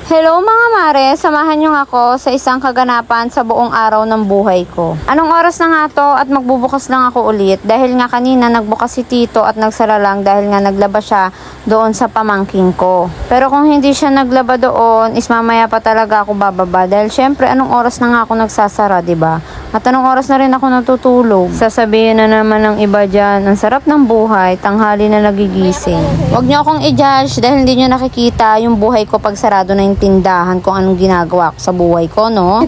Hello mga mare, samahan niyo ako sa isang kaganapan sa buong araw ng buhay ko. Anong oras na nga to at magbubukas lang ako ulit dahil nga kanina nagbukas si Tito at nagsara lang dahil nga naglaba siya doon sa pamangking ko. Pero kung hindi siya naglaba doon, is mamaya pa talaga ako bababa dahil syempre anong oras na nga ako nagsasara, 'di ba? At anong oras na rin ako natutulog. Sasabihin na naman ng iba dyan, ang sarap ng buhay, tanghali na nagigising. Huwag niyo akong i-judge dahil hindi niyo nakikita yung buhay ko pag sarado na yung tindahan kung anong ginagawa ko sa buhay ko, no?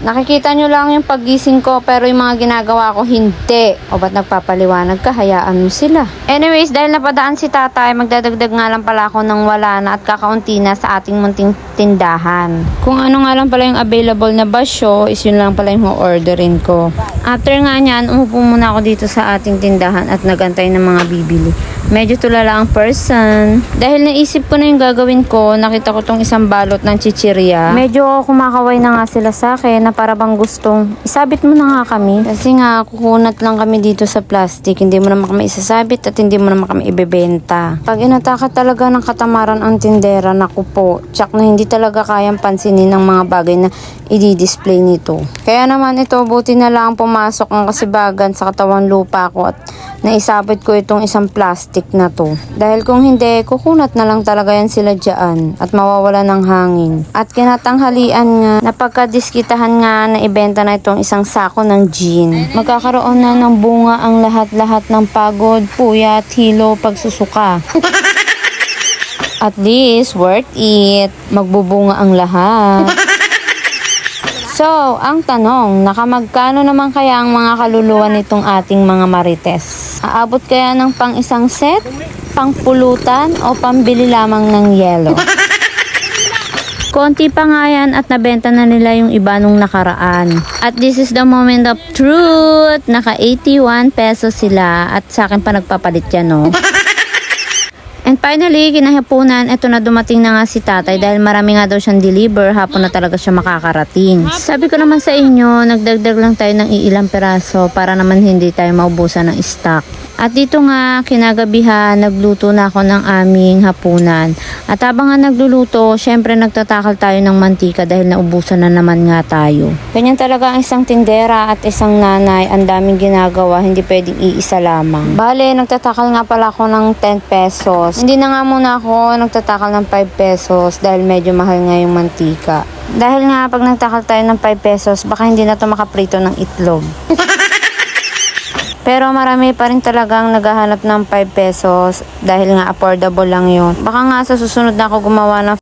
Nakikita nyo lang yung paggising ko pero yung mga ginagawa ko hindi. O ba't nagpapaliwanag ka? Hayaan mo sila. Anyways, dahil napadaan si tatay, magdadagdag nga lang pala ako ng wala na at kakaunti na sa ating munting tindahan. Kung ano nga lang pala yung available na basyo, is yun lang pala yung orderin ko. After nga nyan, umupo muna ako dito sa ating tindahan at nagantay ng mga bibili. Medyo tulala ang person. Dahil naisip ko na yung gagawin ko, nakita ko tong isang balot ng chichirya. Medyo kumakaway na nga sila sa akin na para bang gustong isabit mo na nga kami. Kasi nga, kukunat lang kami dito sa plastic. Hindi mo naman kami isasabit at hindi mo naman kami ibebenta. Pag inataka talaga ng katamaran ang tindera, naku po, tsak na hindi talaga kayang pansinin ng mga bagay na i-display nito. Kaya naman ito, buti na lang pumasok ang kasibagan sa katawan lupa ko at naisabit ko itong isang plastic na to. Dahil kung hindi, kukunat na lang talaga yan sila dyan at mawawala ng hangin. At kinatanghalian nga, napagkadiskitahan nga na ibenta na itong isang sako ng gin. Magkakaroon na ng bunga ang lahat-lahat ng pagod, puyat, hilo, pagsusuka. At least, worth it. Magbubunga ang lahat. So, ang tanong, nakamagkano naman kaya ang mga kaluluwa nitong ating mga marites? Aabot kaya ng pang isang set, pang pulutan, o pambili lamang ng yelo? Konti pa nga yan at nabenta na nila yung iba nung nakaraan. At this is the moment of truth. Naka 81 pesos sila at sa akin pa nagpapalit yan, no? And finally, kinahaponan, eto na dumating na nga si tatay dahil marami nga daw siyang deliver, hapon na talaga siya makakarating. Sabi ko naman sa inyo, nagdagdag lang tayo ng iilang peraso para naman hindi tayo maubusan ng stock. At dito nga, kinagabihan, nagluto na ako ng aming hapunan. At habang nga nagluluto, syempre nagtatakal tayo ng mantika dahil naubusan na naman nga tayo. Ganyan talaga ang isang tindera at isang nanay, ang daming ginagawa, hindi pwedeng iisa lamang. Bale, nagtatakal nga pala ako ng 10 pesos. Hindi na nga muna ako nagtatakal ng 5 pesos dahil medyo mahal nga yung mantika. Dahil nga pag nagtakal tayo ng 5 pesos, baka hindi na ito makaprito ng itlog. Pero marami pa rin talagang naghahanap ng 5 pesos dahil nga affordable lang yun. Baka nga sa susunod na ako gumawa ng